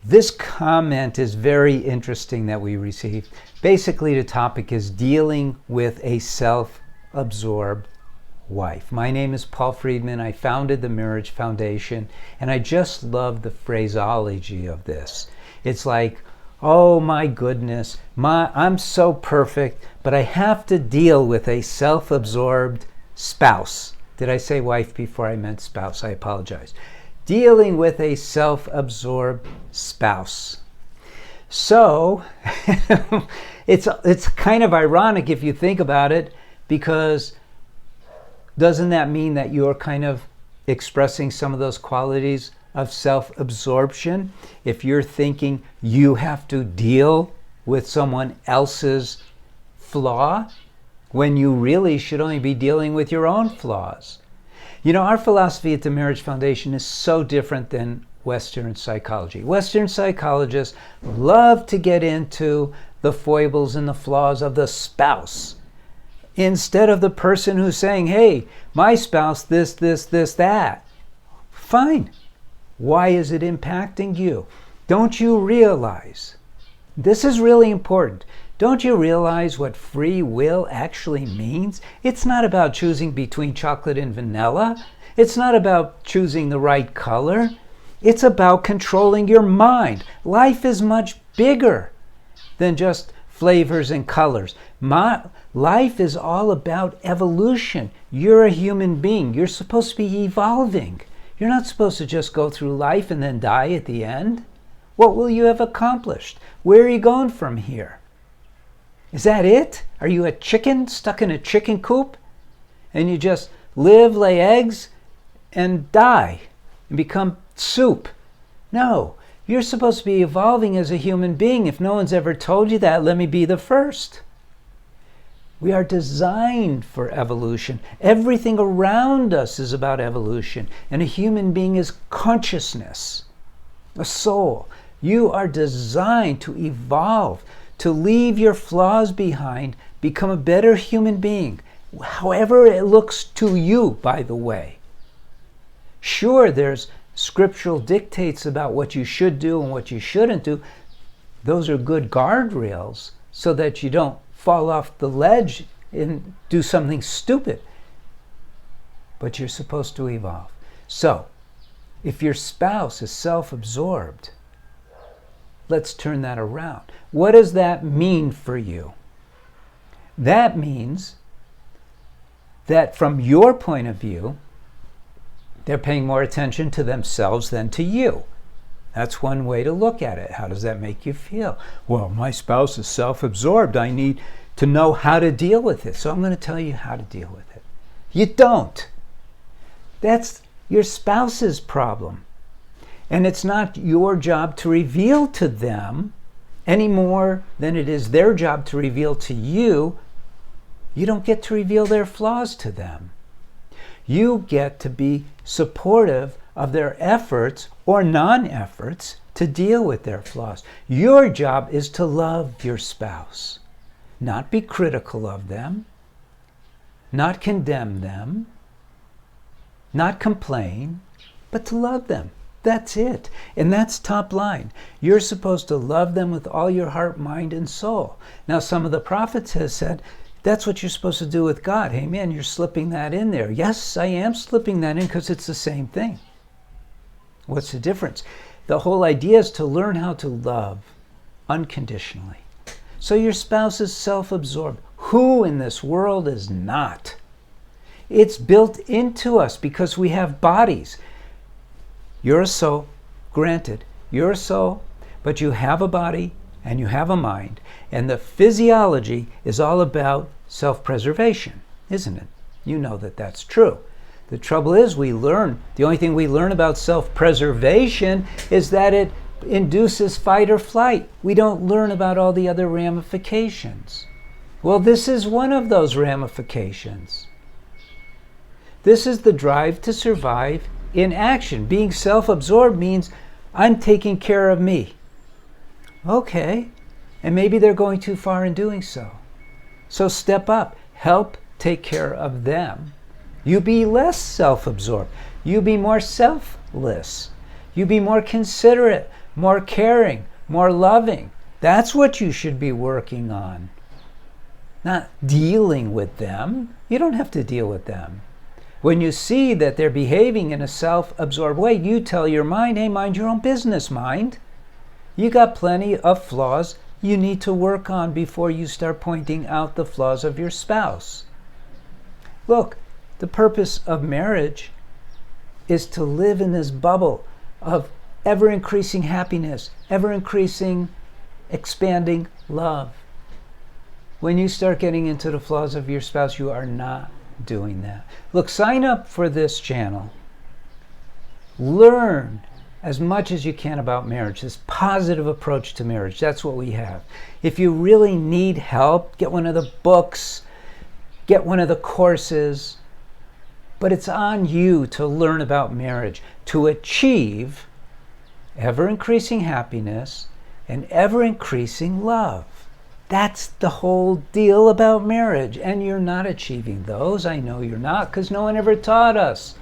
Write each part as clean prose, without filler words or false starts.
This comment is very interesting that we received. Basically, the topic is dealing with a self-absorbed wife. My name is Paul Friedman. I founded the Marriage Foundation, and I just love the phraseology of this. It's like, oh my goodness, I'm so perfect, but I have to deal with a self-absorbed spouse. Did I say wife before I meant spouse? I apologize. Dealing with a self-absorbed spouse. So, it's kind of ironic if you think about it, because doesn't that mean that you're kind of expressing some of those qualities of self-absorption? If you're thinking you have to deal with someone else's flaw, when you really should only be dealing with your own flaws. You know, our philosophy at the Marriage Foundation is so different than Western psychology. Western psychologists love to get into the foibles and the flaws of the spouse, instead of the person who's saying, hey, my spouse, this, that. Fine. Why is it impacting you? Don't you realize? This is really important. Don't you realize what free will actually means? It's not about choosing between chocolate and vanilla. It's not about choosing the right color. It's about controlling your mind. Life is much bigger than just flavors and colors. Life is all about evolution. You're a human being. You're supposed to be evolving. You're not supposed to just go through life and then die at the end. What will you have accomplished? Where are you going from here? Is that it? Are you a chicken stuck in a chicken coop? And you just live, lay eggs, and die and become soup? No, you're supposed to be evolving as a human being. If no one's ever told you that, let me be the first. We are designed for evolution. Everything around us is about evolution. And a human being is consciousness, a soul. You are designed to evolve, to leave your flaws behind, become a better human being, however it looks to you, by the way. Sure, there's scriptural dictates about what you should do and what you shouldn't do. Those are good guardrails so that you don't fall off the ledge and do something stupid. But you're supposed to evolve. So, if your spouse is self-absorbed, let's turn that around. What does that mean for you? That means that from your point of view, they're paying more attention to themselves than to you. That's one way to look at it. How does that make you feel? Well, my spouse is self-absorbed. I need to know how to deal with it. So I'm going to tell you how to deal with it. You don't. That's your spouse's problem. And it's not your job to reveal to them any more than it is their job to reveal to you. You don't get to reveal their flaws to them. You get to be supportive of their efforts or non-efforts to deal with their flaws. Your job is to love your spouse, not be critical of them, not condemn them, not complain, but to love them. That's it. And that's top line. You're supposed to love them with all your heart, mind, and soul. Now, some of the prophets have said, that's what you're supposed to do with God. Hey, man, you're slipping that in there. Yes, I am slipping that in because it's the same thing. What's the difference? The whole idea is to learn how to love unconditionally. So your spouse is self-absorbed. Who in this world is not? It's built into us because we have bodies. You're a soul, granted, you're a soul, but you have a body and you have a mind. And the physiology is all about self-preservation, isn't it? You know that that's true. The trouble is the only thing we learn about self-preservation is that it induces fight or flight. We don't learn about all the other ramifications. Well, this is one of those ramifications. This is the drive to survive in action. Being self-absorbed means I'm taking care of me. Okay, and maybe they're going too far in doing so. So step up, help take care of them. You be less self-absorbed. You be more selfless. You be more considerate, more caring, more loving. That's what you should be working on. Not dealing with them. You don't have to deal with them. When you see that they're behaving in a self-absorbed way, you tell your mind, hey, mind your own business, mind. You got plenty of flaws you need to work on before you start pointing out the flaws of your spouse. Look, the purpose of marriage is to live in this bubble of ever-increasing happiness, ever-increasing, expanding love. When you start getting into the flaws of your spouse, you are not doing that. Look, sign up for this channel. Learn as much as you can about marriage, this positive approach to marriage. That's what we have. If you really need help, get one of the books, get one of the courses. But it's on you to learn about marriage, to achieve ever-increasing happiness and ever-increasing love. That's the whole deal about marriage. And you're not achieving those. I know you're not, because no one ever taught us.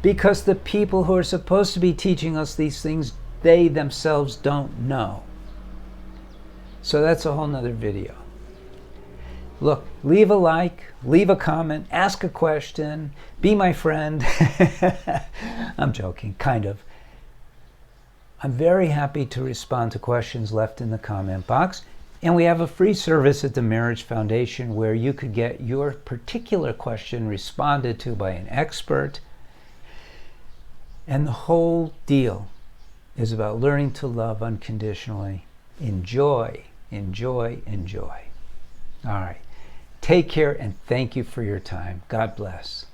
Because the people who are supposed to be teaching us these things, they themselves don't know. So that's a whole nother video. Look, leave a like, leave a comment, ask a question, be my friend. I'm joking, kind of. I'm very happy to respond to questions left in the comment box. And we have a free service at the Marriage Foundation where you could get your particular question responded to by an expert. And the whole deal is about learning to love unconditionally. Enjoy, enjoy, enjoy. All right. Take care and thank you for your time. God bless.